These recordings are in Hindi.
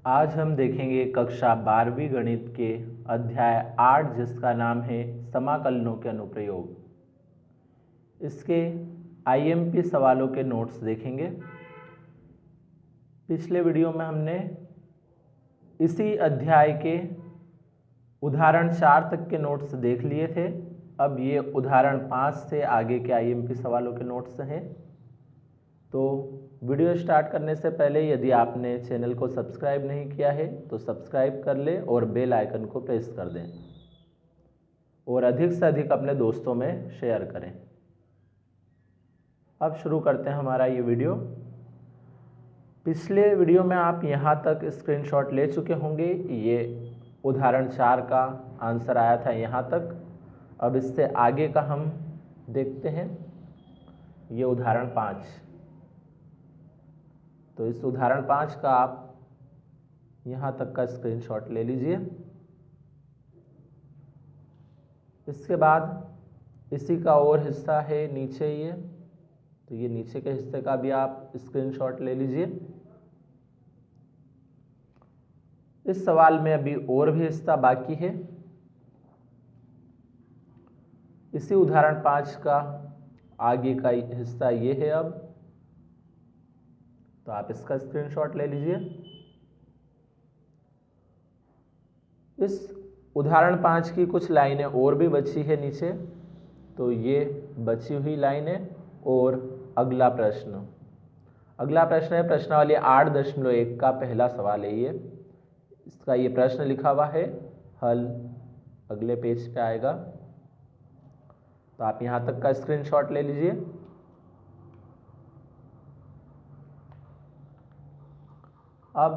आज हम देखेंगे कक्षा 12वीं गणित के अध्याय 8 जिसका नाम है समाकलनों के अनुप्रयोग। इसके आईएमपी सवालों के नोट्स देखेंगे। पिछले वीडियो में हमने इसी अध्याय के उदाहरण 4 तक के नोट्स देख लिए थे। अब ये उदाहरण 5 से आगे के आईएमपी सवालों के नोट्स हैं। तो वीडियो स्टार्ट करने से पहले यदि आपने चैनल को सब्सक्राइब नहीं किया है तो सब्सक्राइब कर लें और बेल आइकन को प्रेस कर दें और अधिक से अधिक अपने दोस्तों में शेयर करें। अब शुरू करते हैं हमारा ये वीडियो। पिछले वीडियो में आप यहाँ तक स्क्रीनशॉट ले चुके होंगे। ये उदाहरण 4 का आंसर आया था यहाँ तक। अब इससे आगे का हम देखते हैं। ये उदाहरण 5। तो इस उदाहरण 5 का आप यहाँ तक का स्क्रीनशॉट ले लीजिए। इसके बाद इसी का और हिस्सा है नीचे ये, तो ये नीचे के हिस्से का भी आप स्क्रीनशॉट ले लीजिए। इस सवाल में अभी और भी हिस्सा बाकी है। इसी उदाहरण 5 का आगे का हिस्सा ये है। अब तो आप इसका स्क्रीनशॉट ले लीजिए। इस उदाहरण 5 की कुछ लाइनें और भी बची है नीचे, तो ये बची हुई लाइनें और अगला प्रश्न है प्रश्नावली 8.1 का पहला सवाल है ये। इसका ये प्रश्न लिखा हुआ है, हल अगले पेज पे आएगा। तो आप यहाँ तक का स्क्रीनशॉट ले लीजिए। अब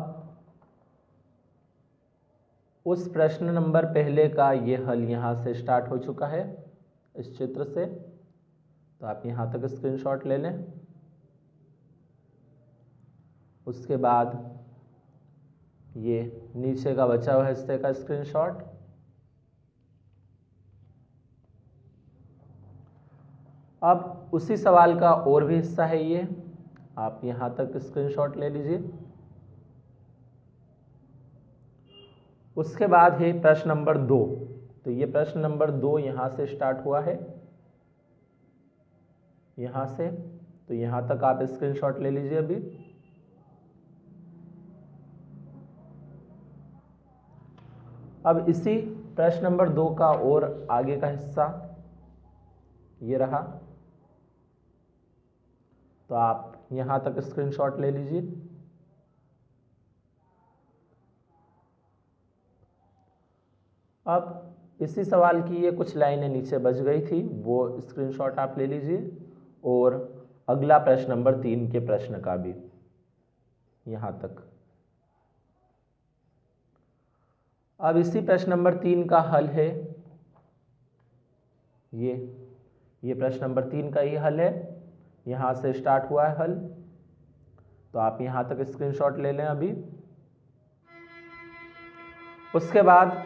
उस प्रश्न नंबर पहले का ये हल यहाँ से स्टार्ट हो चुका है, इस चित्र से। तो आप यहाँ तक स्क्रीनशॉट ले लें। उसके बाद ये नीचे का बचा हुआ हिस्से का स्क्रीनशॉट। अब उसी सवाल का और भी हिस्सा है ये, आप यहाँ तक स्क्रीनशॉट ले लीजिए। उसके बाद है प्रश्न नंबर 2। तो ये प्रश्न नंबर 2 यहाँ से स्टार्ट हुआ है, यहाँ से। तो यहाँ तक आप स्क्रीनशॉट ले लीजिए अभी। अब इसी प्रश्न नंबर 2 का और आगे का हिस्सा ये रहा, तो आप यहाँ तक स्क्रीनशॉट ले लीजिए। अब इसी सवाल की ये कुछ लाइनें नीचे बच गई थी, वो स्क्रीनशॉट आप ले लीजिए। और अगला प्रश्न नंबर 3 के प्रश्न का भी यहाँ तक। अब इसी प्रश्न नंबर 3 का हल है ये प्रश्न नंबर 3 का ये हल है, यहाँ से स्टार्ट हुआ है हल। तो आप यहाँ तक स्क्रीनशॉट ले लें अभी। उसके बाद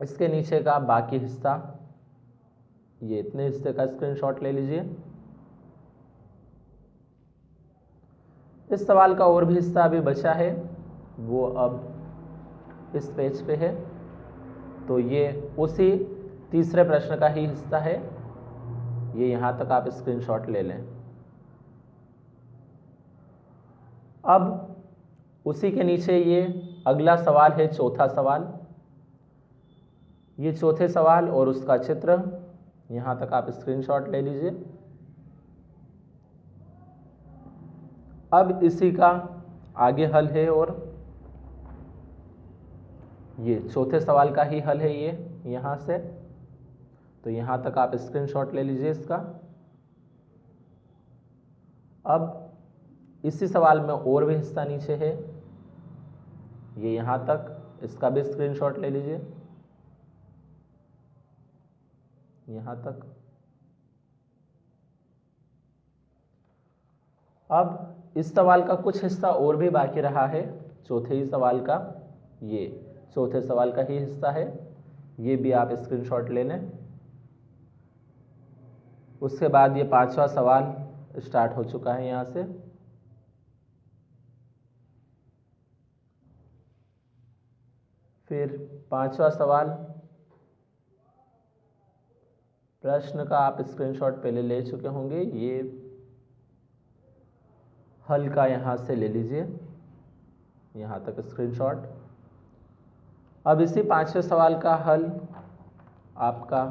इसके नीचे का बाकी हिस्सा, ये इतने हिस्से का स्क्रीनशॉट ले लीजिए। इस सवाल का और भी हिस्सा अभी बचा है, वो अब इस पेज पे है। तो ये उसी तीसरे प्रश्न का ही हिस्सा है, ये यहाँ तक आप स्क्रीनशॉट ले लें। अब उसी के नीचे ये अगला सवाल है, चौथा सवाल। ये चौथे सवाल और उसका चित्र, यहाँ तक आप स्क्रीनशॉट ले लीजिए। अब इसी का आगे हल है और ये चौथे सवाल का ही हल है ये यहाँ से। तो यहाँ तक आप स्क्रीनशॉट ले लीजिए इसका। अब इसी सवाल में और भी हिस्सा नीचे है, ये यहाँ तक, इसका भी स्क्रीनशॉट ले लीजिए यहाँ तक। अब इस सवाल का कुछ हिस्सा और भी बाकी रहा है, चौथे ही सवाल का, ये चौथे सवाल का ही हिस्सा है, ये भी आप स्क्रीनशॉट ले लें। उसके बाद ये 5वां सवाल स्टार्ट हो चुका है यहाँ से। फिर 5वां सवाल, प्रश्न का आप स्क्रीनशॉट पहले ले चुके होंगे, ये हल का यहाँ से ले लीजिए, यहाँ तक स्क्रीनशॉट। अब इसी 5वें सवाल का हल आपका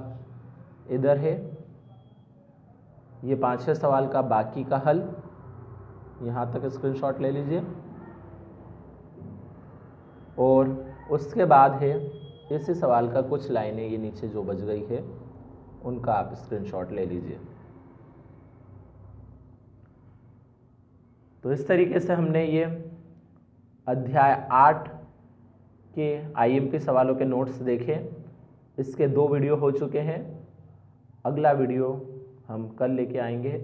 इधर है, ये 5वें सवाल का बाकी का हल, यहाँ तक स्क्रीनशॉट ले लीजिए। और उसके बाद है इसी सवाल का कुछ लाइनें ये नीचे जो बच गई है उनका आप स्क्रीनशॉट ले लीजिए। तो इस तरीके से हमने ये अध्याय 8 के आईएमपी सवालों के नोट्स देखे। इसके 2 वीडियो हो चुके हैं, अगला वीडियो हम कल लेके आएंगे।